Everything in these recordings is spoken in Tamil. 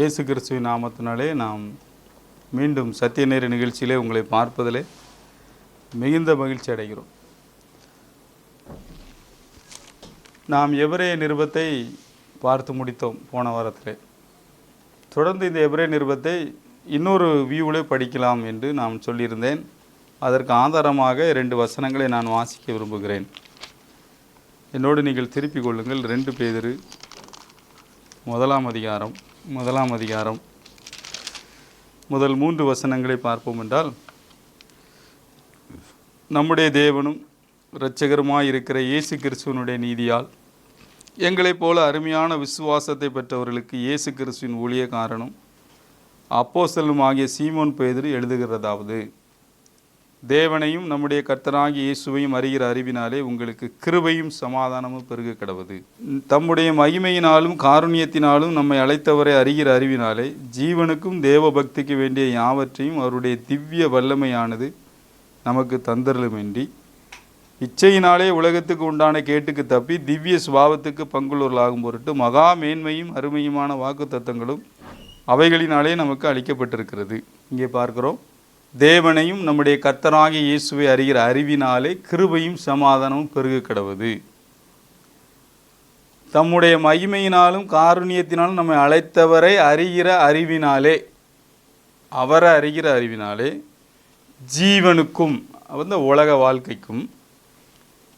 இயேசு கிறிஸ்துவின் நாமத்தினாலே நாம் மீண்டும் சத்திய நேர நிகழ்ச்சியிலே உங்களை பார்ப்பதிலே மிகுந்த மகிழ்ச்சி அடைகிறோம். நாம் எபிரேய நிருபத்தை பார்த்து முடித்தோம் போன வாரத்திலே. தொடர்ந்து இந்த எபிரேய நிருபத்தை இன்னொரு வியூவிலே படிக்கலாம் என்று நான் சொல்லியிருந்தேன். அதற்கு ஆதாரமாக 2 வசனங்களை நான் வாசிக்க விரும்புகிறேன். என்னோடு நீங்கள் திருப்பிக் கொள்ளுங்கள். 2 பேதுரு 1 அதிகாரம் முதல் 3 வசனங்களை பார்ப்போம் என்றால், நம்முடைய தேவனும் இரட்சகருமாய் இருக்கிற இயேசு கிறிஸ்துவனுடைய நீதியால் எங்களைப் போல அருமையான விசுவாசத்தை பெற்றவர்களுக்கு இயேசு கிறிஸ்துவின் ஊழியக்காரனும் அப்போஸ்தலனும் ஆகிய சீமோன் பேதுரு எழுதுகிறதாவது, தேவனையும் நம்முடைய கர்த்தராகிய இயேசுவையும் அறிகிற அறிவினாலே உங்களுக்கு கிருபையும் சமாதானமும் பெருக கடவது. தம்முடைய மகிமையினாலும் காருண்யத்தினாலும் நம்மை அழைத்தவரை அறிகிற அறிவினாலே ஜீவனுக்கும் தேவ பக்திக்கு வேண்டிய யாவற்றையும் அவருடைய திவ்ய வல்லமையானது நமக்கு தந்தருளுமின்றி இச்சையினாலே உலகத்துக்கு உண்டான கேட்டுக்கு தப்பி திவ்ய சுபாவத்துக்கு பங்குள்ளவர்களாகும் பொருட்டு மகா மேன்மையும் அருமையுமான வாக்கு தத்தங்களும் அவைகளினாலே நமக்கு அளிக்கப்பட்டிருக்கிறது. இங்கே பார்க்கிறோம், தேவனையும் நம்முடைய கர்த்தராகிய இயேசுவை அறிகிற அறிவினாலே கிருபையும் சமாதானமும் பெருக கடவது. தம்முடைய மகிமையினாலும் காருண்யத்தினாலும் நம்மை அழைத்தவரை அறிகிற அறிவினாலே, அவரை அறிகிற அறிவினாலே ஜீவனுக்கும் அந்த உலக வாழ்க்கைக்கும்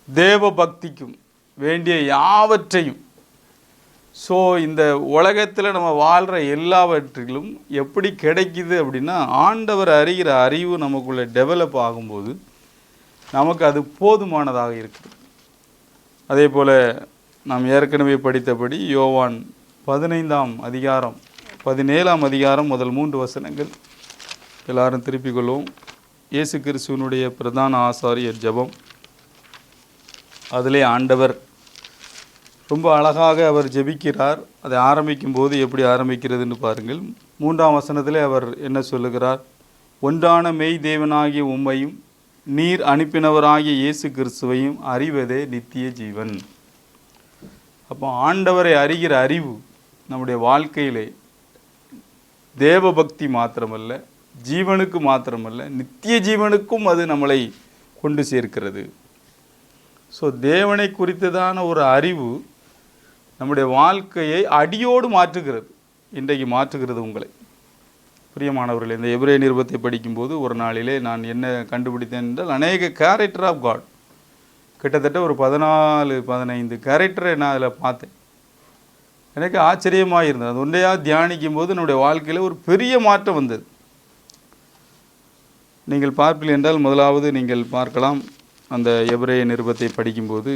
தேவ பக்திக்கும் வேண்டிய யாவற்றையும், ஸோ இந்த உலகத்தில் நம்ம வாழ்கிற எல்லாவற்றிலும் எப்படி கிடைக்குது அப்படின்னா, ஆண்டவர் அறிகிற அறிவு நமக்குள்ளே டெவலப் ஆகும்போது நமக்கு அது போதுமானதாக இருக்குது. அதே போல் நாம் ஏற்கனவே படித்தபடி யோவான் 15 அதிகாரம் 17 அதிகாரம் முதல் 3 வசனங்கள் எல்லாரும் திருப்பிக் கொள்வோம். இயேசு கிறிஸ்துவனுடைய பிரதான ஆசாரியர் ஜெபம், அதிலே ஆண்டவர் ரொம்ப அழகாக அவர் ஜெபிக்கிறார். அதை ஆரம்பிக்கும் போது எப்படி ஆரம்பிக்கிறதுன்னு பாருங்கள். 3ஆம் வசனத்திலே அவர் என்ன சொல்லுகிறார்? ஒன்றான மெய் தேவனாகிய உம்மையும் நீர் அனுப்பினவராகிய இயேசு கிறிஸ்துவையும் அறிவதே நித்திய ஜீவன். அப்போ ஆண்டவரை அறிகிற அறிவு நம்முடைய வாழ்க்கையிலே தேவ பக்தி மாத்திரமல்ல, ஜீவனுக்கு மாத்திரமல்ல, நித்திய ஜீவனுக்கும் அது நம்மளை கொண்டு சேர்க்கிறது. ஸோ தேவனை குறித்ததான ஒரு அறிவு நம்முடைய வாழ்க்கையை அடியோடு மாற்றுகிறது. இன்றைக்கு மாற்றுகிறது உங்களை. பிரியமானவர்களே, இந்த எபிரேய நிருபத்தை படிக்கும்போது ஒரு நாளிலே நான் என்ன கண்டுபிடித்தேன் என்றால், அநேக கேரக்டர் ஆஃப் காட், கிட்டத்தட்ட ஒரு 14-15 கேரக்டரை நான் அதில் பார்த்தேன். எனக்கு ஆச்சரியமாக இருந்தது. அது ஒன்றையாக தியானிக்கும் போது நம்முடைய வாழ்க்கையில் ஒரு பெரிய மாற்றம் வந்தது. நீங்கள் பார்ப்பீர்கள் என்றால், முதலாவது நீங்கள் பார்க்கலாம், அந்த எபிரேய நிருபத்தை படிக்கும்போது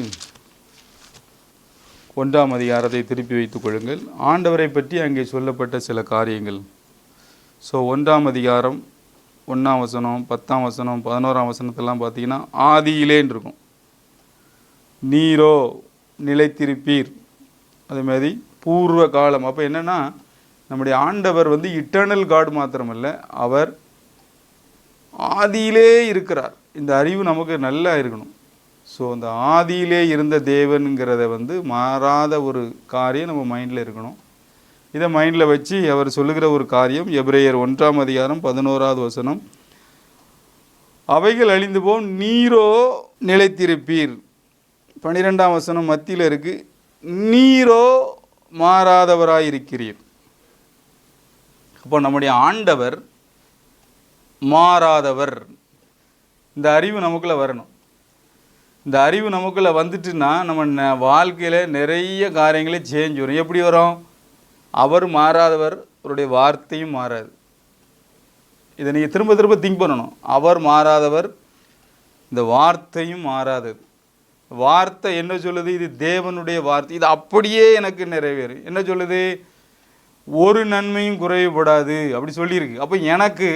1ஆம் அதிகாரத்தை திருப்பி வைத்துக் கொள்ளுங்கள். ஆண்டவரை பற்றி அங்கே சொல்லப்பட்ட சில காரியங்கள். ஸோ 1ஆம் அதிகாரம் 1ஆம் வசனம், 10ஆம் வசனம், 11ஆம் வசனத்தெல்லாம் பார்த்தீங்கன்னா ஆதியிலேன்னு இருக்கும். நீரோ நிலைத்திருப்பீர், அதேமாதிரி பூர்வ காலம். அப்போ என்னென்னா, நம்முடைய ஆண்டவர் இட்டர்னல் காட் மாத்திரமல்ல, அவர் ஆதியிலே இருக்கிறார். இந்த அறிவு நமக்கு நல்லா இருக்கணும். ஸோ அந்த ஆதியிலே இருந்த தேவனுங்கிறத மாறாத ஒரு காரியம் நம்ம மைண்டில் இருக்கணும். இதை மைண்டில் வச்சு அவர் சொல்லுகிற ஒரு காரியம், எபிரேயர் 1ஆம் அதிகாரம் 11ஆவது வசனம், அவைகள் அழிந்து போம், நீரோ நிலைத்திருப்பீர். 12ஆம் வசனம் மத்தியில் இருக்கு, நீரோ மாறாதவராயிருக்கிறீர். அப்போ நம்முடைய ஆண்டவர் மாறாதவர். இந்த அறிவு நமக்குள்ளே வரணும். இந்த அறிவு நமக்குள்ளே வந்துட்டுன்னா நம்ம வாழ்க்கையில் நிறைய காரியங்களே சேஞ்ச் வரும். எப்படி வரும்? அவர் மாறாதவர், அவருடைய வார்த்தையும் மாறாது. இதை நீங்கள் திரும்ப திரும்ப திங்க் பண்ணணும். அவர் மாறாதவர், இந்த வார்த்தையும் மாறாதது. வார்த்தை என்ன சொல்லுது? இது தேவனுடைய வார்த்தை, இது அப்படியே எனக்கு நிறைவேறும். என்ன சொல்லுது? ஒரு நன்மையும் குறைவுபடாது அப்படி சொல்லியிருக்கு. அப்போ எனக்கு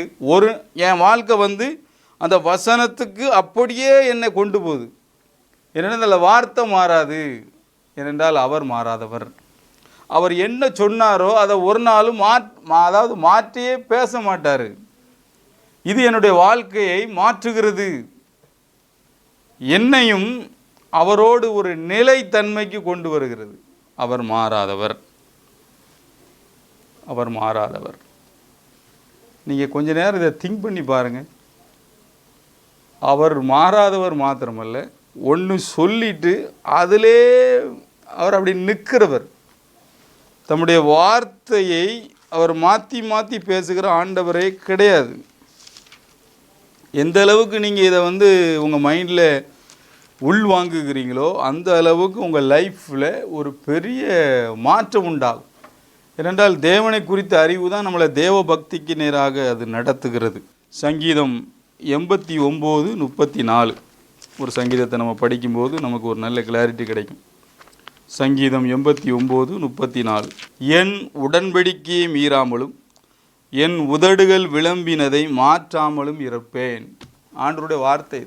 என் வாழ்க்கை அந்த வசனத்துக்கு அப்படியே என்னை கொண்டு போகுது. ஏனென்றால் வார்த்தை மாறாது. ஏனென்றால் அவர் மாறாதவர். அவர் என்ன சொன்னாரோ அதை ஒரு நாளும் மாற்றியே பேச மாட்டார். இது என்னுடைய வாழ்க்கையை மாற்றுகிறது. என்னையும் அவரோடு ஒரு நிலைத்தன்மைக்கு கொண்டு வருகிறது. அவர் மாறாதவர். அவர் மாறாதவர். நீங்கள் கொஞ்ச நேரம் இதை திங்க் பண்ணி பாருங்கள். அவர் மாறாதவர் மாத்திரமல்ல, ஒன்று சொல்லிட்டு அதிலே அவர் அப்படி நிற்கிறவர். தம்முடைய வார்த்தையை அவர் மாற்றி மாற்றி பேசுகிற ஆண்டவரே கிடையாது. எந்த அளவுக்கு நீங்கள் இதை உங்கள் மைண்டில் உள்வாங்குகிறீங்களோ அந்த அளவுக்கு உங்கள் லைஃப்பில் ஒரு பெரிய மாற்றம் உண்டாகும். ஏனென்றால் தேவனை குறித்த அறிவு தான் நம்மளை தேவ பக்திக்கு நேராக அது நடத்துகிறது. சங்கீதம் 89:34 ஒரு சங்கீதத்தை நம்ம படிக்கும்போது நமக்கு ஒரு நல்ல கிளாரிட்டி கிடைக்கும். சங்கீதம் 89:34 என் உடன்படிக்கையை மீறாமலும் என் உதடுகள் விளம்பினதை மாற்றாமலும் இருப்பேன். ஆண்டவருடைய வார்த்தை.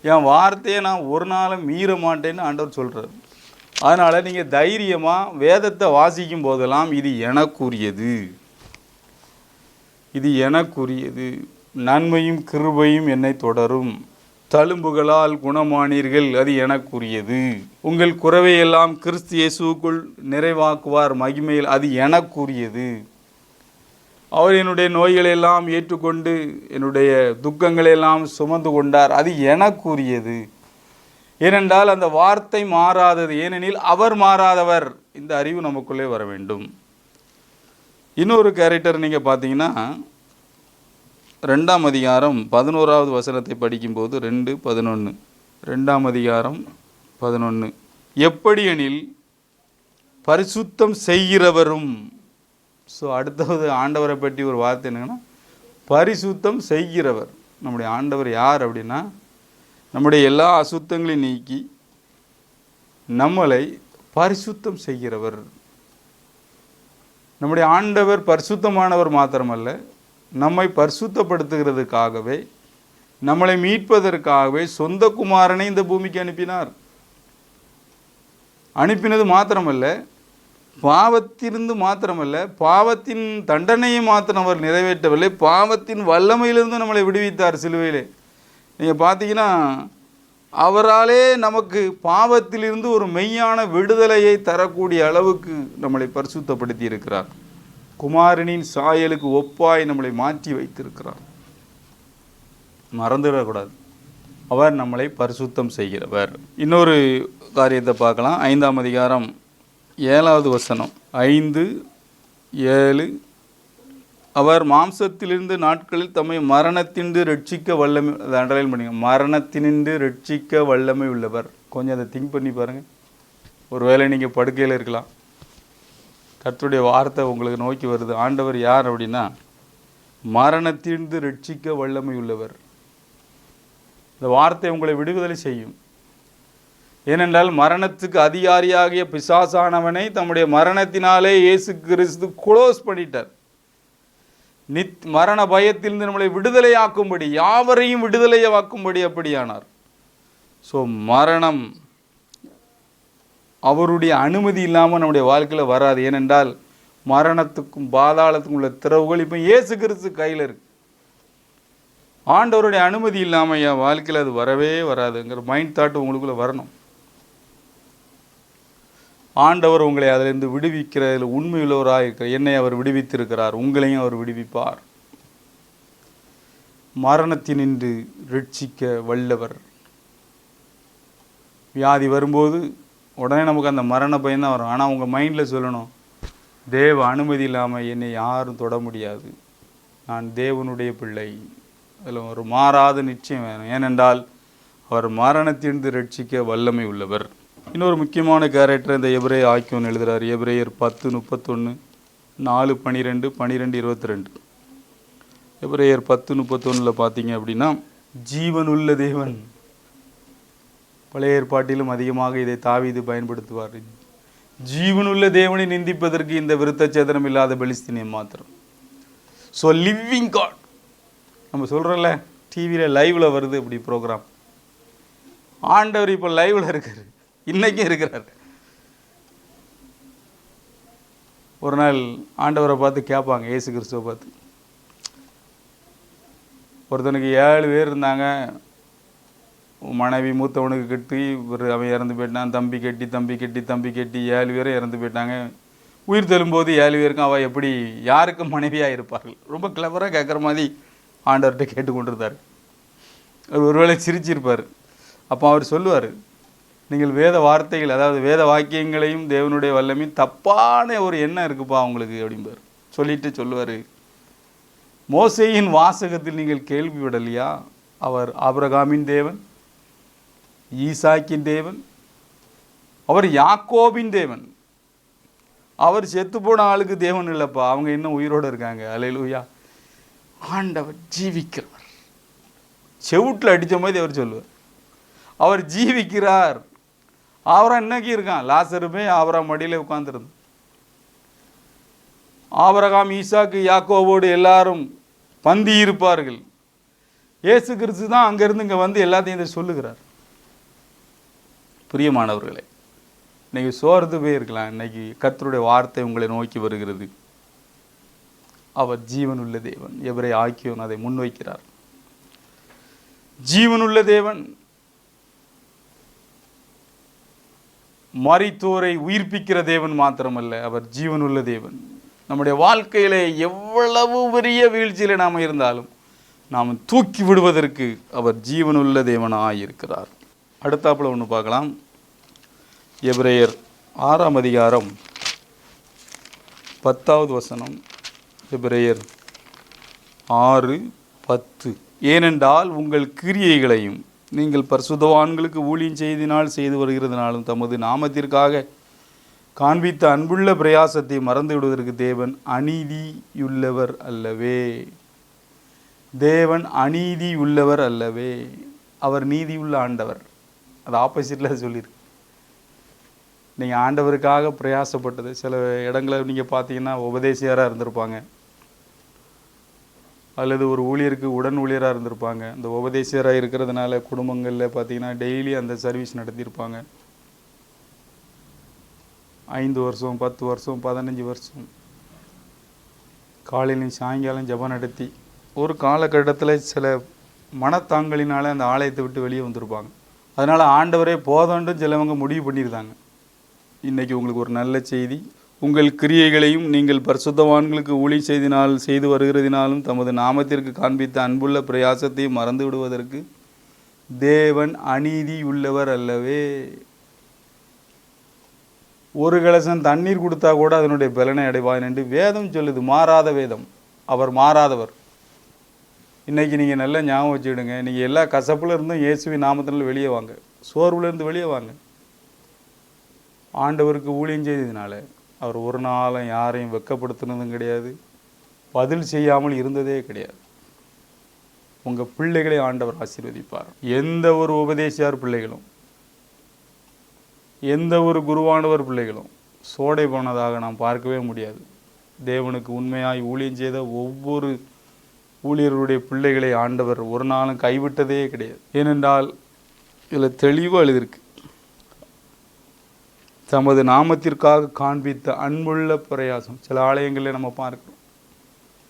என் வார்த்தையை நான் ஒரு நாளும் மீற மாட்டேன்னு ஆண்டவர் சொல்கிறார். அதனால் நீங்கள் தைரியமாக வேதத்தை வாசிக்கும் போதெல்லாம் இது எனக்குரியது, இது எனக்குரியது, நன்மையும் கிருபையும் என்னை தொடரும், தழும்புகளால் குணமானீர்கள், அது எனக்குரியது, உங்கள் குறைவையெல்லாம் கிறிஸ்து இயேசுவுக்குள் நிறைவாக்குவார் மகிமையில், அது எனக்குரியது, அவர் என்னுடைய நோய்களெல்லாம் ஏற்றுக்கொண்டு என்னுடைய துக்கங்களெல்லாம் சுமந்து கொண்டார், அது எனக்குரியது. ஏனென்றால் அந்த வார்த்தை மாறாதது, ஏனெனில் அவர் மாறாதவர். இந்த அறிவு நமக்குள்ளே வர வேண்டும். இன்னொரு கேரக்டர் நீங்கள் பார்த்தீங்கன்னா 2ஆம் அதிகாரம் 11வது வசனத்தை படிக்கும்போது 2:11 2ஆம் அதிகாரம் 11 எப்படி எனில் பரிசுத்தம் செய்கிறவரும். ஸோ அடுத்தது ஆண்டவரை பற்றி ஒரு வார்த்தை என்னங்கன்னா பரிசுத்தம் செய்கிறவர். நம்முடைய ஆண்டவர் யார் அப்படின்னா நம்முடைய எல்லா அசுத்தங்களையும் நீக்கி நம்மளை பரிசுத்தம் செய்கிறவர். நம்முடைய ஆண்டவர் பரிசுத்தமானவர் மாத்திரமல்ல, நம்மை பரிசுத்தப்படுத்துகிறதுக்காகவே நம்மளை மீட்பதற்காகவே சொந்த குமாரனை இந்த பூமிக்கு அனுப்பினார். அனுப்பினது மாத்திரமல்ல, பாவத்திலிருந்து மாத்திரமல்ல, பாவத்தின் தண்டனையை மாத்திரம் அவர் நிறைவேற்றவில்லை, பாவத்தின் வல்லமையிலிருந்து நம்மளை விடுவித்தார் சிலுவையிலே. நீங்கள் பார்த்தீங்கன்னா அவராலே நமக்கு பாவத்திலிருந்து ஒரு மெய்யான விடுதலையை தரக்கூடிய அளவுக்கு நம்மளை பரிசுத்தப்படுத்தி இருக்கிறார். குமாரனின் சாயலுக்கு ஒப்பாய் நம்மளை மாற்றி வைத்திருக்கிறார். மறந்துடக்கூடாது, அவர் நம்மளை பரிசுத்தம் செய்கிறவர். இன்னொரு காரியத்தை பார்க்கலாம். 5ஆம் அதிகாரம் 7வது வசனம் 5:7 அவர் மாம்சத்திலிருந்து நாட்களில் தம்மை மரணத்தினின்று ரட்சிக்க வல்லமை, அதை அண்டர்லைன் பண்ணிங்க, மரணத்தினின்று ரட்சிக்க வல்லமை உள்ளவர். கொஞ்சம் அதை திங்க் பண்ணி பாருங்கள். ஒருவேளை நீங்கள் படுக்கையில் இருக்கலாம், கர்த்தருடைய வார்த்தை உங்களுக்கு நோக்கி வருது. ஆண்டவர் யார் அப்படின்னா மரணத்திலிருந்து ரட்சிக்க வல்லமை உள்ளவர். இந்த வார்த்தை உங்களை விடுதலை செய்யும். ஏனென்றால் மரணத்துக்கு அதிகாரியாகிய பிசாசானவனை தம்முடைய மரணத்தினாலே இயேசு கிறிஸ்து க்ளோஸ் பண்ணிட்டார். மரண பயத்திலிருந்து நம்மளை விடுதலையாக்கும்படி, யாவரையும் விடுதலையாக்கும்படி அப்படியானார். ஸோ மரணம் அவருடைய அனுமதி இல்லாமல் நம்முடைய வாழ்க்கையில் வராது. ஏனென்றால் மரணத்துக்கும் பாதாளத்துக்கும் உள்ள திறவுகள் இப்போ இயேசு கிறிஸ்து கையில் இருக்கு. ஆண்டவருடைய அனுமதி இல்லாமல் என் வாழ்க்கையில் அது வரவே வராதுங்கிற மைண்ட் தாட் உங்களுக்குள்ளே வரணும். ஆண்டவர் உங்களை அதிலிருந்து விடுவிக்கிறதில் உண்மையுள்ளவராக இருக்கிற என்னை அவர் விடுவித்திருக்கிறார், உங்களையும் அவர் விடுவிப்பார். மரணத்தினின்று ரட்சிக்க வல்லவர். வியாதி வரும்போது உடனே நமக்கு அந்த மரண பயம்தான் வரும். ஆனால் உங்கள் மைண்டில் சொல்லணும், தேவ அனுமதி இல்லாமல் என்னை யாரும் தொட முடியாது, நான் தேவனுடைய பிள்ளை. அதில் ஒரு மாறாத நிச்சயம் வேணும். ஏனென்றால் அவர் மரணத்திலிருந்து ரட்சிக்க வல்லமை உள்ளவர். இன்னொரு முக்கியமான கேரக்டர் இந்த எபிரேய ஆக்கியோன் எழுதுகிறார். எபிரேயர் 10:31 4:12 12:22. எபிரேயர் 10:31 பார்த்தீங்க அப்படின்னா ஜீவனுள்ள தேவன். பழைய ஏற்பாட்டிலும் அதிகமாக இதை தாவீது பயன்படுத்துவார். ஜீவனுள்ள தேவனை நிந்திப்பதற்கு இந்த விருத்த சேதனம் இல்லாத பெலிஸ்தீனியம் மாத்திரம். ஸோ லிவிங் காட் நம்ம சொல்கிறோம்ல, டிவியில் லைவில் வருது அப்படி ப்ரோக்ராம். ஆண்டவர் இப்போ லைவில் இருக்கார், இன்றைக்கும் இருக்கிறார். ஒரு நாள் ஆண்டவரை பார்த்து கேட்பாங்க, இயேசு கிறிஸ்துவை பார்த்து, ஒருத்தனுக்கு 7 பேர் இருந்தாங்க, மனைவி மூத்தவனுக்கு கட்டி அவன் இறந்து போயிட்டான், தம்பி கட்டி 7 பேரும் இறந்து போயிட்டாங்க. உயிர் தெழும்போது 7 பேருக்கும் அவள் எப்படி யாருக்கும் மனைவியாக இருப்பார்கள்? ரொம்ப கிளவராக கேட்குற மாதிரி ஆண்டவர்கிட்ட கேட்டுக்கொண்டிருந்தார். அவர் ஒருவேளை சிரிச்சிருப்பார். அப்போ அவர் சொல்லுவார், நீங்கள் வேத வார்த்தைகள், அதாவது வேத வாக்கியங்களையும் தேவனுடைய வல்லமையும் தப்பான ஒரு எண்ணம் இருக்குப்பா உங்களுக்கு அப்படிம்பார். சொல்லிட்டு சொல்லுவார், மோசேயின் வாசகத்தில் நீங்கள் கேள்விப்படலையா? அவர் ஆபிரகாமின் தேவன், ஈசாக்கின் தேவன், அவர் யாக்கோபின் தேவன். அவர் செத்து போன ஆளுக்கு தேவன் இல்லைப்பா, அவங்க இன்னும் உயிரோடு இருக்காங்க. அல்லேலூயா. ஆண்டவர் ஜீவிக்கிறவர். செவுட்டில் அடித்த மாதிரி அவர் சொல்லுவார், அவர் ஜீவிக்கிறார். ஆபிரகாம் இன்னைக்கு இருக்கான். லாசருமே ஆபிரகாம் மடியில் உட்கார்ந்துருந்தான். ஆபிரகாம், ஈசாக்கு, யாக்கோவோடு எல்லாரும் பந்தி இருப்பார்கள். இயேசு கிறிஸ்து தான் அங்கேருந்து இங்கே வந்து எல்லாத்தையும் இதை சொல்லுகிறார். பிரியமானவர்களே, இன்னைக்கு சோர்ந்து போயிருக்கலாம். இன்னைக்கு கர்த்தருடைய வார்த்தை உங்களை நோக்கி வருகிறது. அவர் ஜீவனுள்ள தேவன். எவரை ஆக்கியோன் அதை முன்வைக்கிறார். ஜீவனுள்ள தேவன், மரித்தோரை உயிர்ப்பிக்கிற தேவன் மாத்திரமல்ல, அவர் ஜீவனுள்ள தேவன். நம்முடைய வாழ்க்கையிலே எவ்வளவு பெரிய வீழ்ச்சியில் நாம் இருந்தாலும் நாம் தூக்கி விடுவதற்கு அவர் ஜீவனுள்ள தேவனாயிருக்கிறார். அடுத்தாப்புல ஒன்று பார்க்கலாம். எபிரேயர் 6ஆம் அதிகாரம் 10வது வசனம். எபிரேயர் 6:10. ஏனென்றால் உங்கள் கிரியைகளையும் நீங்கள் பரிசுத்தவான்களுக்கு ஊழியம் செய்தினால் செய்து வருகிறதுனாலும் தமது நாமத்திற்காக காண்பித்த அன்புள்ள பிரயாசத்தை மறந்து விடுவதற்கு தேவன் அநீதியுள்ளவர் அல்லவே. தேவன் அநீதியுள்ளவர் அல்லவே. அவர் நீதியுள்ள ஆண்டவர். அது ஆப்போசிட்டில் சொல்லியிருக்கு. நீங்கள் ஆண்டவருக்காக பிரயாசப்பட்டது. சில இடங்களில் நீங்கள் பார்த்தீங்கன்னா உபதேசியாராக இருந்திருப்பாங்க, அல்லது ஒரு ஊழியருக்கு உடன் ஊழியராக இருந்திருப்பாங்க. இந்த உபதேசியராக இருக்கிறதுனால குடும்பங்களில் பார்த்தீங்கன்னா டெய்லி அந்த சர்வீஸ் நடத்தியிருப்பாங்க. 5 வருஷம், 10 வருஷம், 15 வருஷம் காலையிலையும் சாயங்காலம் ஜெபம் நடத்தி ஒரு காலகட்டத்தில் சில மனத்தாங்கலினால் அந்த ஆலயத்தை விட்டு வெளியே வந்திருப்பாங்க. அதனால் ஆண்டவரே போதண்டும் சிலவங்க முடிவு பண்ணியிருந்தாங்க. இன்றைக்கி உங்களுக்கு ஒரு நல்ல செய்தி. உங்கள் கிரியைகளையும் நீங்கள் பரிசுத்தவான்களுக்கு ஊழியம் செய்தினால் செய்து வருகிறதினாலும் தமது நாமத்திற்கு காண்பித்த அன்புள்ள பிரயாசத்தையும் மறந்து விடுவதற்கு தேவன் அநீதியுள்ளவர் அல்லவே. ஒரு கலசம் தண்ணீர் கொடுத்தா கூட அதனுடைய பலனை அடைவான் என்று வேதம் சொல்லுது. மாறாத வேதம். அவர் மாறாதவர். இன்றைக்கி நீங்கள் நல்லா ஞாபகம் வச்சுக்கிடுங்க. நீங்கள் எல்லா கசப்புல இருந்தும் இயேசுவின் நாமத்தினால் வெளியே வாங்க. சோர்வுலேருந்து வெளியே வாங்க. ஆண்டவருக்கு ஊழியம் செய்ததுனால அவர் ஒரு நாளும் யாரையும் வெட்கப்படுத்தினதும் கிடையாது, பதில் செய்யாமல் இருந்ததே கிடையாது. உங்கள் பிள்ளைகளை ஆண்டவர் ஆசீர்வதிப்பார். எந்த ஒரு உபதேசியார் பிள்ளைகளும், எந்த ஒரு குருவானவர் பிள்ளைகளும் சோடை போனதாக நாம் பார்க்கவே முடியாது. தேவனுக்கு உண்மையாய் ஊழியம் செய்த ஒவ்வொரு ஊழியர்களுடைய பிள்ளைகளை ஆண்டவர் ஒரு நாளும் கைவிட்டதே கிடையாது. ஏனென்றால் இதில் தெளிவாக எழுதியிருக்கு, தமது நாமத்திற்காக காண்பித்த அன்புள்ள பிரயாசம். சில ஆலயங்களில் நம்ம பார்க்குறோம்,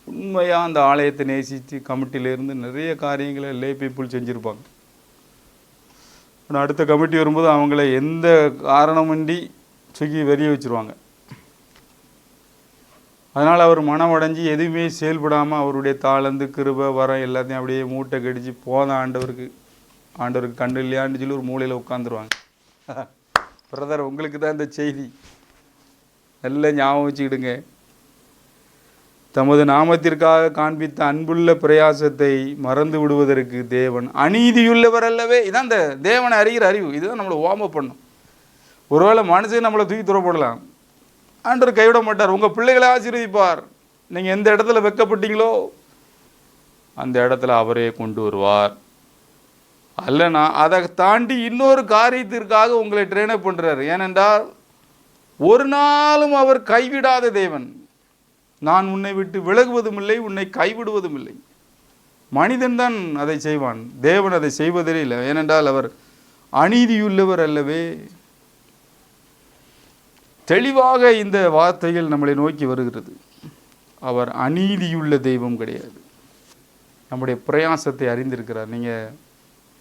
உண்மையாக அந்த ஆலயத்தை நேசித்து கமிட்டியிலேருந்து நிறைய காரியங்களை லே பீப்புள் செஞ்சுருப்பாங்க. ஆனால் அடுத்த கமிட்டி வரும்போது அவங்கள எந்த காரணமின்றி தூக்கி வெளியே வச்சுருவாங்க. அதனால் அவர் மனம் அடைஞ்சி எதுவுமே செயல்படாமல் அவருடைய தாளந்து கிருபை வரம் எல்லாத்தையும் அப்படியே மூட்டை கடிச்சு போன ஆண்டவருக்கு கண்டு இல்லையான்னு சொல்லி ஒரு மூலையில் உட்காந்துருவாங்க. பிரதர், உங்களுக்கு தான் இந்த செய்தி. நல்ல ஞாபகம் வச்சுக்கிடுங்க. தமது நாமத்திற்காக காண்பித்த அன்புள்ள பிரயாசத்தை மறந்து விடுவதற்கு தேவன் அநீதியுள்ளவர் அல்லவே. இதான் இந்த தேவனை அறிகிற அறிவு. இதுதான் நம்மளை வார்ம் பண்ணும். ஒருவேளை மனுஷன் நம்மளை தூக்கி துறப்படலாம், ஆண்டவர் கைவிட மாட்டார். உங்கள் பிள்ளைகளை ஆசீர்வதிப்பார். நீங்கள் எந்த இடத்துல வெட்கப்பட்டீங்களோ அந்த இடத்துல அவரே கொண்டு வருவார். அல்லனா அதை தாண்டி இன்னொரு காரியத்திற்காக உங்களை ட்ரெயினப் பண்ணுறாரு. ஏனென்றால் ஒரு நாளும் அவர் கைவிடாத தேவன். நான் உன்னை விட்டு விலகுவதும் இல்லை, உன்னை கைவிடுவதும் இல்லை. மனிதன் தான் அதை செய்வான், தேவன் அதை செய்வதே இல்லை. ஏனென்றால் அவர் அநீதியுள்ளவர் அல்லவே. தெளிவாக இந்த வார்த்தைகள் நம்மளை நோக்கி வருகிறது. அவர் அநீதியுள்ள தெய்வம் கிடையாது. நம்முடைய பிரயாசத்தை அறிந்திருக்கிறார். நீங்கள்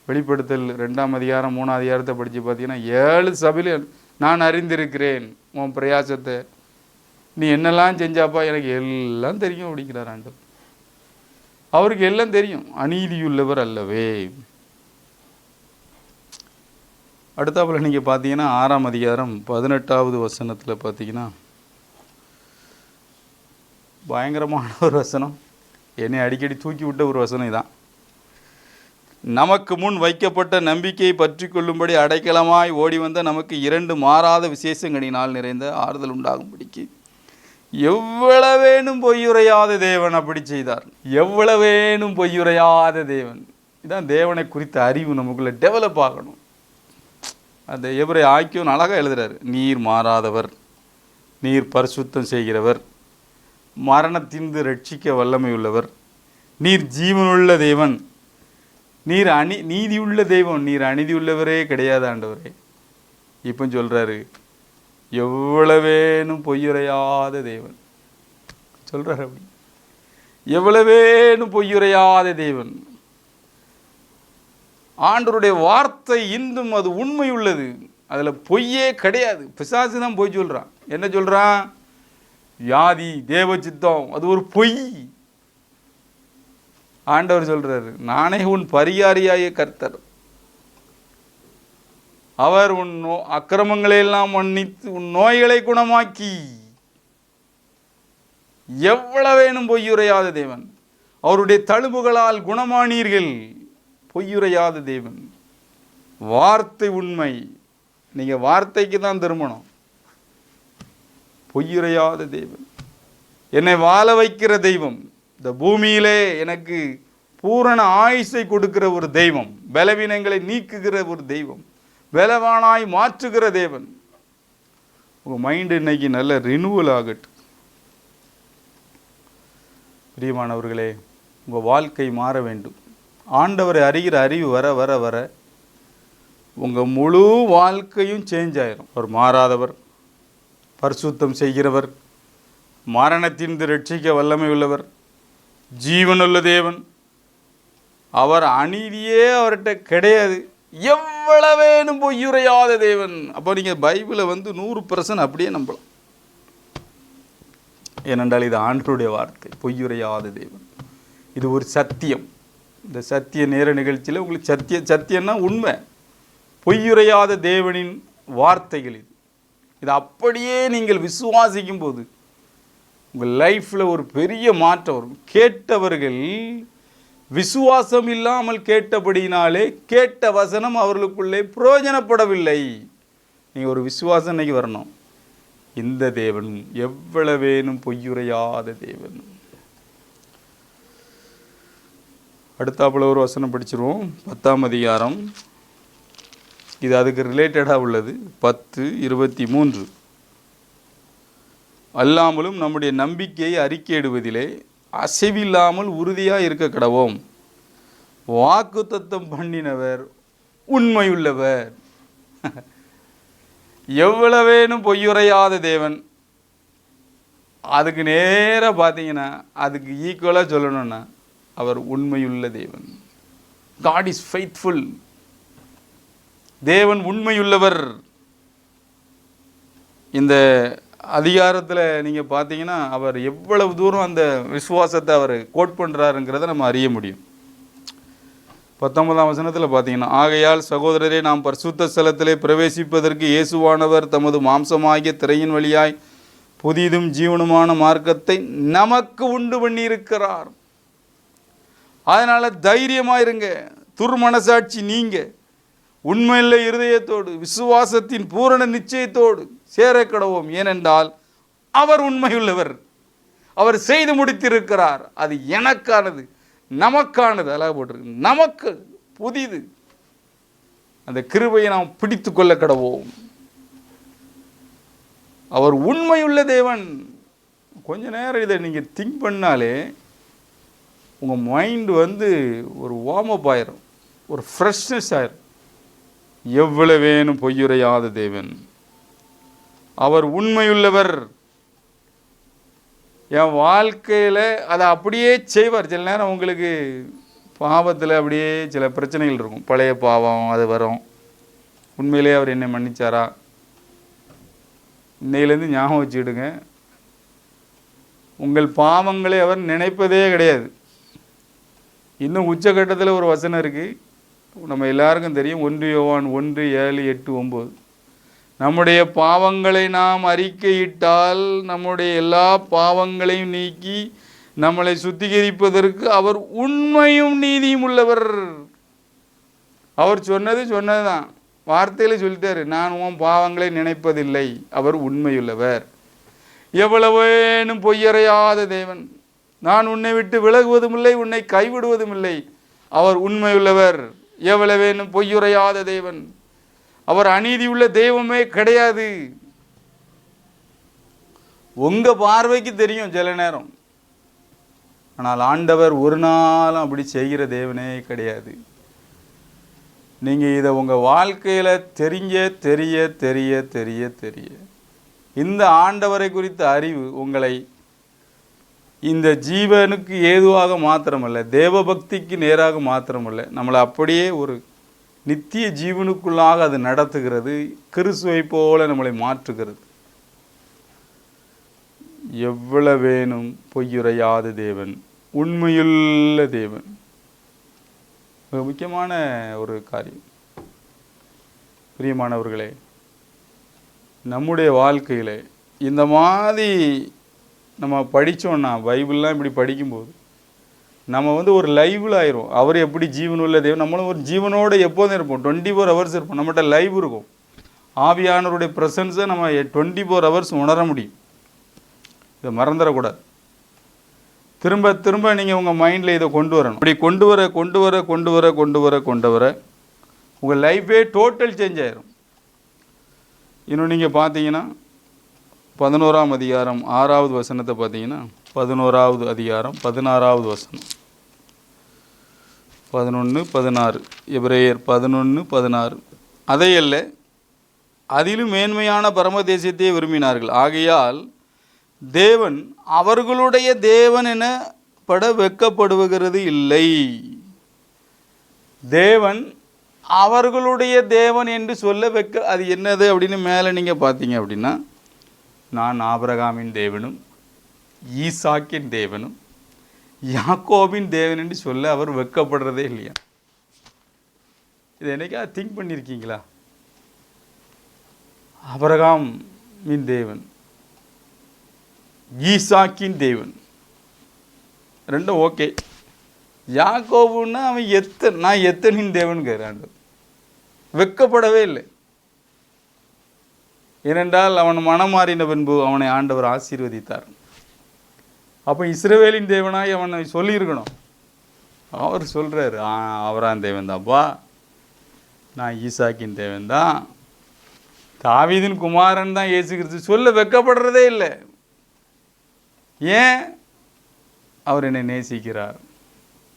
வெளிப்படுத்தல் 2ஆம் அதிகாரம் 3ஆம் அதிகாரத்தை படித்து பார்த்தீங்கன்னா 7 சபையில் நான் அறிந்திருக்கிறேன் உன் பிரயாசத்தை, நீ என்னெல்லாம் செஞ்சாப்பா, எனக்கு எல்லாம் தெரியும் அப்படிங்கிறார் ஆண்டவர். அவருக்கு எல்லாம் தெரியும், அநீதியுள்ளவர் அல்லவே. அடுத்தாப்புல நீங்கள் பார்த்தீங்கன்னா 6ஆம் அதிகாரம் 18வது வசனத்தில் பார்த்தீங்கன்னா பயங்கரமான ஒரு வசனம், என்னை அடிக்கடி தூக்கி விட்ட ஒரு வசனம் இதான். நமக்கு முன் வைக்கப்பட்ட நம்பிக்கையை பற்றி கொள்ளும்படி அடைக்கலமாய் ஓடி வந்த நமக்கு 2 மாறாத விசேஷங்களினால் நிறைந்த ஆறுதல் உண்டாகும்படிக்கு எவ்வளவேனும் பொய்யுரையாத தேவன் அப்படி செய்தார். எவ்வளவேனும் பொய்யுரையாத தேவன், இதான் தேவனை குறித்த அறிவு நமக்குள்ள டெவலப் ஆகணும். அந்த எவரை ஆக்கியோன்னு அழகாக எழுதுறாரு. நீர் மாறாதவர், நீர் பரிசுத்தம் செய்கிறவர், மரணத்திலிருந்து ரட்சிக்க வல்லமை உள்ளவர், நீர் ஜீவனுள்ள தேவன், நீர் நீதியுள்ள தெய்வம், நீர் அநீதியுள்ளவரே கிடையாது ஆண்டவரே. இப்போ சொல்கிறாரு, எவ்வளவேனும் பொய்யுரையாத தேவன் சொல்கிறார். அப்படி எவ்வளவேனும் பொய்யுரையாத தேவன். ஆண்டவருடைய வார்த்தை இன்றும் அது உண்மை உள்ளது, அதில் பொய்யே கிடையாது. பிசாசு தான் பொய் சொல்கிறான். என்ன சொல்கிறான்? வியாதி, தேவ சித்தம், அது ஒரு பொய். ஆண்டவர் சொல்றாரு, நானே உன் பரிகாரியாய கர்த்தர், அவர் உன் அக்கிரமங்களை எல்லாம் மன்னித்து உன் நோய்களை குணமாக்கி. எவ்வளவேனும் பொய்யுரையாத தேவன், அவருடைய தழும்புகளால் குணமானீர்கள். பொய்யுரையாத தேவன், வார்த்தை உண்மை. நீங்க வார்த்தைக்கு தான் திரும்பணும். பொய்யுரையாத தேவன், என்னை வாழ வைக்கிற தெய்வம், இந்த பூமியிலே எனக்கு பூரண ஆயுசை கொடுக்கிற ஒரு தெய்வம், பலவீனங்களை நீக்குகிற ஒரு தெய்வம், பலவானாய் மாற்றுகிற தேவன். உங்கள் மைண்டு இன்னைக்கு நல்ல ரினுவல் ஆகட்டும். பிரியமானவர்களே, உங்கள் வாழ்க்கை மாற வேண்டும். ஆண்டவரை அறிகிற அறிவு வர வர வர உங்கள் முழு வாழ்க்கையும் சேஞ்ச் ஆயிரும். அவர் மாறாதவர், பரிசுத்தம் செய்கிறவர், மரணத்திலிருந்து ரட்சிக்க வல்லமை உள்ளவர், ஜீவனுள்ள தேவன், அவர் அநீதியே அவர்கிட்ட கிடையாது. எவ்வளவேனும் பொய்யுரையாத தேவன். அப்போ நீங்கள் பைபிளை 100% அப்படியே நம்பலாம். ஏனென்றால் இது ஆண்டவருடைய வார்த்தை, பொய்யுரையாத தேவன். இது ஒரு சத்தியம். இந்த சத்திய நேர நிகழ்ச்சியில் உங்களுக்கு சத்தியம்னா உண்மை, பொய்யுரையாத தேவனின் வார்த்தைகள் இது. இது அப்படியே நீங்கள் விசுவாசிக்கும் போது உங்கள் லைஃப்பில் ஒரு பெரிய மாற்றம் வரும். கேட்டவர்கள் விசுவாசம் இல்லாமல் கேட்டபடினாலே கேட்ட வசனம் அவர்களுக்குள்ளே பிரயோஜனப்படவில்லை. நீங்கள் ஒரு விசுவாசம் இன்னைக்கு வரணும். இந்த தேவன் எவ்வளவேனும் பொய்யுரையாத தேவன். அடுத்தாப்புல ஒரு வசனம் படிச்சிருவோம், 10ஆம் அதிகாரம். இது அதுக்கு ரிலேட்டடாக உள்ளது. 10:23. அல்லாமலும் நம்முடைய நம்பிக்கையை அறிக்கையிடுவதிலே அசைவில்லாமல் உறுதியாக இருக்க கடவோம். வாக்குத்தத்தம் பண்ணினவர் உண்மையுள்ளவர். எவ்வளவேனும் பொய்யுரையாத தேவன். அதுக்கு நேராக பார்த்தீங்கன்னா அதுக்கு ஈக்குவலாக சொல்லணும்னா அவர் உண்மையுள்ள தேவன். God is faithful. தேவன் உண்மையுள்ளவர். இந்த அதிகாரத்தில் நீங்கள் பார்த்தீங்கன்னா அவர் எவ்வளவு தூரம் அந்த விசுவாசத்தை அவர் கோட் பண்ணுறாருங்கிறத நம்ம அறிய முடியும். 19ஆம் வசனத்தில் பார்த்தீங்கன்னா, ஆகையால் சகோதரரே, நாம் பரிசுத்த ஸ்தலத்திலே பிரவேசிப்பதற்கு இயேசுவானவர் தமது மாம்சமாகிய திரையின் வழியாய் புதிதும் ஜீவனுமான மார்க்கத்தை நமக்கு உண்டு பண்ணியிருக்கிறார். அதனால் தைரியமாயிருங்க, துர்மனசாட்சி நீங்க உண்மையுள்ள இருதயத்தோடு விசுவாசத்தின் பூரண நிச்சயத்தோடு சேர கடவோம். ஏனென்றால் அவர் உண்மையுள்ளவர், அவர் செய்து முடித்திருக்கிறார். அது எனக்கானது, நமக்கானது. அழகாக போட்டிருக்கு, நமக்கு புதிது. அந்த கிருபையை நாம் பிடித்து கொள்ள கடவோம். அவர் உண்மையுள்ள தேவன். கொஞ்ச நேரம் இதை நீங்கள் திங்க் பண்ணாலே உங்கள் மைண்டு ஒரு வார்ம் அப் ஆயிரும், ஒரு ஃப்ரெஷ்னஸ் ஆயிரும். எவ்வளவேனும் பொய்யுரையாத தேவன், அவர் உண்மையுள்ளவர். என் வாழ்க்கையில் அதை அப்படியே செய்வார். சில நேரம் உங்களுக்கு பாவத்தில் அப்படியே சில பிரச்சனைகள் இருக்கும், பழைய பாவம் அது வரும். உண்மையிலே அவர் என்னை மன்னிச்சாரா? இன்னையிலேருந்து ஞாபகம் வச்சுக்கிடுங்க, உங்கள் பாவங்களை அவர் நினைப்பதே கிடையாது. இன்னும் உச்சகட்டத்தில் ஒரு வசனம் இருக்குது, நம்ம எல்லாருக்கும் தெரியும். 1 யோவான் 1:7-8-9. நம்முடைய பாவங்களை நாம் அறிக்கையிட்டால் நம்முடைய எல்லா பாவங்களையும் நீக்கி நம்மளை சுத்திகரிப்பதற்கு அவர் உண்மையும் நீதியும் உள்ளவர். அவர் சொன்னது தான், வார்த்தையில் சொல்லிட்டாரு, நான் உன் பாவங்களை நினைப்பதில்லை. அவர் உண்மையுள்ளவர். எவ்வளவேனும் பொய்யறையாத தேவன். நான் உன்னை விட்டு விலகுவதும் இல்லை, உன்னை கைவிடுவதும் இல்லை. அவர் உண்மையுள்ளவர். எவ்வளவேனும் பொய்யுரையாத தேவன். அவர் அநீதியுள்ள தெய்வமே கிடையாது. உங்க பார்வைக்கு தெரியும் சில நேரம், ஆனால் ஆண்டவர் ஒரு நாளும் அப்படி செய்கிற தேவனே கிடையாது. நீங்கள் இதை உங்கள் வாழ்க்கையில் தெரிய இந்த ஆண்டவரை குறித்த அறிவு உங்களை இந்த ஜீவனுக்கு ஏதுவாக மாத்திரமல்ல, தேவபக்திக்கு நேராக மாத்திரமல்ல, நம்மளை அப்படியே ஒரு நித்திய ஜீவனுக்குள்ளாக அது நடத்துகிறது. கிறிஸ்துவை போல நம்மளை மாற்றுகிறது. எவ்வளவேனும் பொய்யுரையாத தேவன், உண்மையுள்ள தேவன். மிக முக்கியமான ஒரு காரியம். பிரியமானவர்களே, நம்முடைய வாழ்க்கையில் இந்த மாதிரி நம்ம படித்தோன்னா, பைபிள்லாம் இப்படி படிக்கும்போது நம்ம ஒரு லைவில் ஆயிரும். அவர் எப்படி ஜீவனுள்ள தேவன், நம்மளும் ஒரு ஜீவனோடு எப்போதும் இருப்போம். 24 ஹவர்ஸ் இருப்போம். நம்மகிட்ட லைவ் இருக்கும். ஆவியானவருடைய ப்ரெசன்ஸை நம்ம 24 ஹவர்ஸ் உணர முடியும். இதை மறந்துடக்கூடாது. திரும்ப திரும்ப நீங்கள் உங்கள் மைண்டில் இதை கொண்டு வரணும். அப்படி கொண்டு வர உங்கள் லைஃபே டோட்டல் சேஞ்ச் ஆயிரும். இன்னும் நீங்கள் பார்த்தீங்கன்னா 11ஆம் அதிகாரம் 6வது வசனத்தை பார்த்தீங்கன்னா, 11வது அதிகாரம் 16வது வசனம், 11-16, எபிரேயர் 11-16. அதையல்ல, அதிலும் மேன்மையான பரமதேசத்தையே விரும்பினார்கள். ஆகையால் தேவன் அவர்களுடைய தேவன் எனப்பட வெட்கப்படுகிறது இல்லை. தேவன் அவர்களுடைய தேவன் என்று சொல்ல அது என்னது அப்படின்னு மேலே நீங்கள் பார்த்தீங்க அப்படின்னா, நான் ஆபிரகாமின் தேவனும் ஈசாக்கின் தேவனும் யாக்கோபின் தேவன் என்று சொல்ல அவர் வெட்கப்படுறதே இல்லையா? இதை என்னைக்கா திங்க் பண்ணியிருக்கீங்களா? ஆபிரகாமின் தேவன், ஈசாக்கின் தேவன், ரெண்டும் ஓகே. யாக்கோபுன்னா அவன் நான் எத்தனின் தேவன் கேட்கிறான். வெட்கப்படவே இல்லை. ஏனென்றால் அவன் மனம் மாறின பின்பு அவனை ஆண்டவர் ஆசீர்வதித்தார். அப்போ இஸ்ரவேலின் தேவனாய் அவனை சொல்லியிருக்கணும். அவர் சொல்கிறார், அவரான் தேவன் தான்ப்பா, நான் ஈசாக்கின் தேவன் தான், தாவீதின் குமாரன் தான் இயேசு கிறிஸ்து சொல்ல வெட்கப்படுறதே இல்லை. ஏன்? அவர் என்னை நேசிக்கிறார்,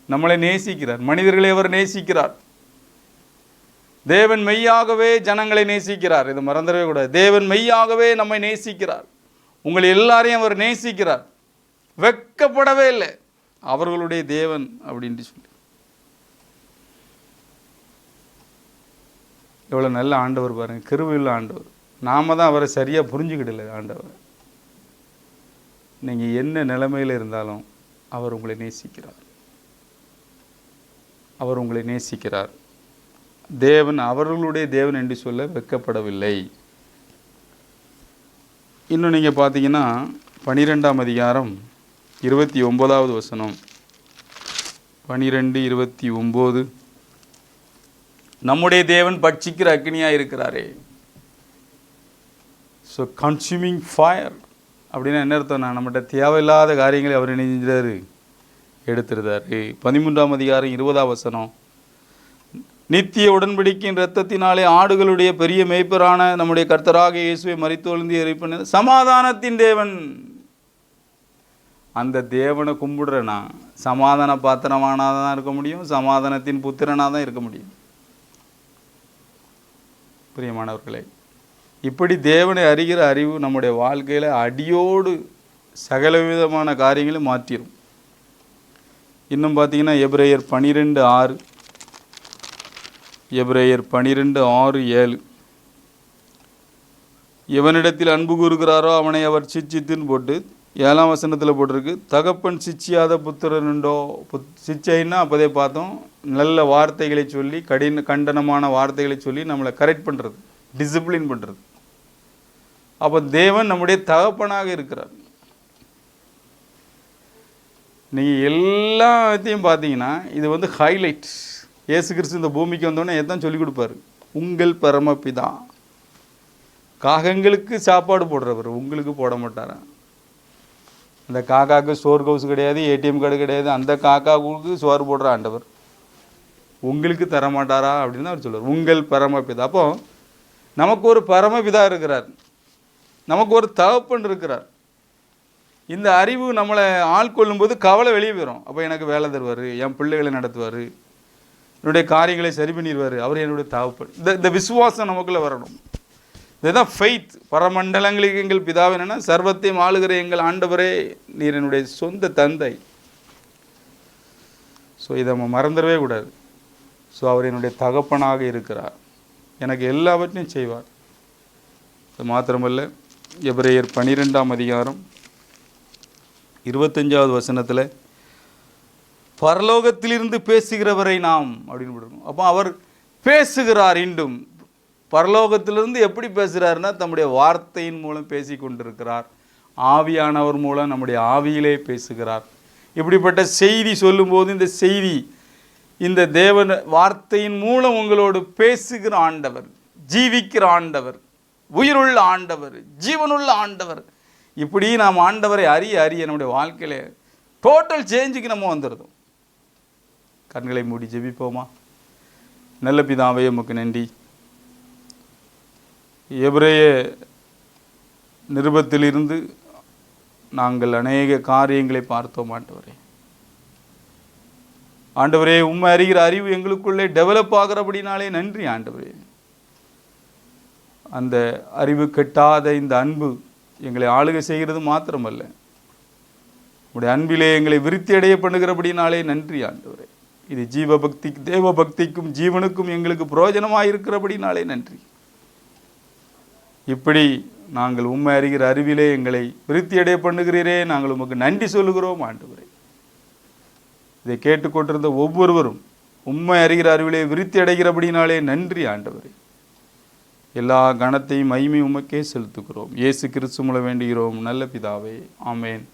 நம்மளை நேசிக்கிறார், மனிதர்களை அவர் நேசிக்கிறார். தேவன் மெய்யாகவே ஜனங்களை நேசிக்கிறார். இதை மறந்துடவே கூடாது. தேவன் மெய்யாகவே நம்மை நேசிக்கிறார். உங்களை எல்லாரையும் அவர் நேசிக்கிறார். வெட்கப்படவே இல்லை. அவர்களுடைய தேவன் அப்படின்ட்டு சொல்லி எவ்வளோ நல்ல ஆண்டவர் பாருங்கள், கிருபையுள்ள ஆண்டவர். நாம தான் அவரை சரியாக புரிஞ்சுக்கிடல. ஆண்டவர் நீங்கள் என்ன நிலைமையில் இருந்தாலும் அவர் உங்களை நேசிக்கிறார். அவர் உங்களை நேசிக்கிறார். தேவன் அவர்களுடைய தேவன் என்று சொல்ல வெட்கப்படவில்லை. இன்னும் நீங்கள் பார்த்தீங்கன்னா 12ஆம் அதிகாரம் 29வது வசனம், 12:29, நம்முடைய தேவன் பட்சிக்கிற அக்னியாக இருக்கிறாரே. ஸோ கன்சியூமிங் ஃபயர் அப்படின்னா என்ன அர்த்தம்? நம்மகிட்ட தேவையில்லாத காரியங்களை அவர் நினைஞ்சாரு, எடுத்துருந்தாரு. 13ஆம் அதிகாரம் 20வது வசனம், நித்திய உடன்படிக்கையின் இரத்தத்தினாலே ஆடுகளுடைய பெரிய மேய்ப்பரான நம்முடைய கர்த்தராக இயேசுவை மரித்தொழுந்தி எரிப்பன சமாதானத்தின் தேவன். அந்த தேவனை கும்பிடுறனா சமாதான பாத்திரமானாக தான் இருக்க முடியும், சமாதானத்தின் புத்திரனாக தான் இருக்க முடியும். பிரியமானவர்களே, இப்படி தேவனை அறிகிற அறிவு நம்முடைய வாழ்க்கையில் அடியோடு சகலவிதமான காரியங்களை மாற்றிடும். இன்னும் பார்த்தீங்கன்னா எபிரேயர் 12:6, எபிரேயர் 12:6-7, எவனிடத்தில் அன்பு கூறுகிறாரோ அவனை அவர் சிச்சித்துன்னு போட்டு 7ஆம் வசனத்தில் போட்டிருக்கு, தகப்பன் சிச்சியாத புத்திரன் உண்டோ. சிச்சைன்னா அப்போதே பார்த்தோம், நல்ல வார்த்தைகளை சொல்லி கண்டனமான வார்த்தைகளை சொல்லி நம்மளை கரெக்ட் பண்ணுறது, டிசிப்ளின் பண்ணுறது. அப்போ தேவன் நம்முடைய தகப்பனாக இருக்கிறார். நீங்கள் எல்லாத்தையும் பார்த்தீங்கன்னா இது வந்து ஹைலைட். இயேசு கிறிஸ்து இந்த பூமிக்கு வந்தோடனே எதான் சொல்லிக் கொடுப்பாரு, உங்கள் பரமபிதா. காகங்களுக்கு சாப்பாடு போடுறவர் உங்களுக்கு போட மாட்டாரா? அந்த காக்காவுக்கு ஸ்டோர் ஹவுஸ் கிடையாது, ஏடிஎம் கார்டு கிடையாது, அந்த காக்காவுக்கு சோறு போடுற ஆண்டவர் உங்களுக்கு தரமாட்டாரா அப்படின்னு தான் அவர் சொல்லுவார், உங்கள் பரமபிதா. அப்போ நமக்கு ஒரு பரமபிதா இருக்கிறார், நமக்கு ஒரு தகப்பன் இருக்கிறார். இந்த அறிவு நம்மளை ஆள்கொள்ளும்போது கவலை வெளியே போயிடும். அப்போ எனக்கு வேலை தருவார், என் பிள்ளைகளை நடத்துவார், என்னுடைய காரியங்களை சரி பண்ணிடுவார், அவர் என்னுடைய தகப்பன். இந்த விசுவாசம் நமக்குள்ளே வரணும். இதுதான் ஃபெய்த். பரமண்டலங்களுக்கு எங்கள் பிதாவே, என்னென்னா சர்வத்தையும் ஆளுகிற எங்கள் ஆண்டவரே, நீர் என்னுடைய சொந்த தந்தை. ஸோ இதை நம்ம மறந்துடவே கூடாது. ஸோ அவர் என்னுடைய தகப்பனாக இருக்கிறார், எனக்கு எல்லாவற்றையும் செய்வார். அது மாத்திரமல்ல, எபிரேயர் 12ஆம் அதிகாரம் 25வது வசனத்தில் பரலோகத்திலிருந்து பேசுகிறவரை நாம் அப்படின்னு போட்டிருக்கோம். அப்போ அவர் பேசுகிறார். இன்றும் பரலோகத்திலிருந்து எப்படி பேசுகிறாருன்னா தம்முடைய வார்த்தையின் மூலம் பேசி கொண்டிருக்கிறார். ஆவியானவர் மூலம் நம்முடைய ஆவியிலே பேசுகிறார். இப்படிப்பட்ட செய்தி சொல்லும்போது இந்த செய்தி இந்த தேவன் வார்த்தையின் மூலம் உங்களோடு பேசுகிற ஆண்டவர், ஜீவிக்கிற ஆண்டவர், உயிருள்ள ஆண்டவர், ஜீவனுள்ள ஆண்டவர். இப்படி நாம் ஆண்டவரை அறிய நம்முடைய வாழ்க்கையில டோட்டல் சேஞ்சுக்கு நம்ம வந்துடுறோம். கண்களை மூடி ஜெபிப்போமா? நல்ல பிதாவே, உமக்கு நன்றி. எபிரேய நிருபத்திலிருந்து நாங்கள் அநேக காரியங்களை பார்த்தோம் ஆண்டவரே. ஆண்டவரே, உண்மை அறிகிற அறிவு எங்களுக்குள்ளே டெவலப் ஆகிறபடினாலே நன்றி ஆண்டவரே. அந்த அறிவு கெட்டாத இந்த அன்பு எங்களை ஆளுகை செய்கிறது மாத்திரமல்ல, உங்களுடைய அன்பிலே எங்களை விருத்தி அடைய பண்ணுகிறபடினாலே நன்றி ஆண்டவரே. இது ஜீவபக்தி, தேவ பக்திக்கும் ஜீவனுக்கும் எங்களுக்கு பிரயோஜனமாக இருக்கிறபடினாலே நன்றி. இப்படி நாங்கள் உண்மை அறிகிற அறிவிலே எங்களை விருத்தியடைய பண்ணுகிறீரே, நாங்கள் உமக்கு நன்றி சொல்லுகிறோம் ஆண்டவரே. இதை கேட்டுக்கொண்டிருந்த ஒவ்வொருவரும் உண்மை அறிகிற அறிவிலே விருத்தி அடைகிறபடினாலே நன்றி ஆண்டவரே. எல்லா கணத்தையும் மகிமையும் உமக்கே செலுத்துகிறோம். இயேசு கிறிஸ்து மூலம் வேண்டுகிறோம் நல்ல பிதாவே, ஆமேன்.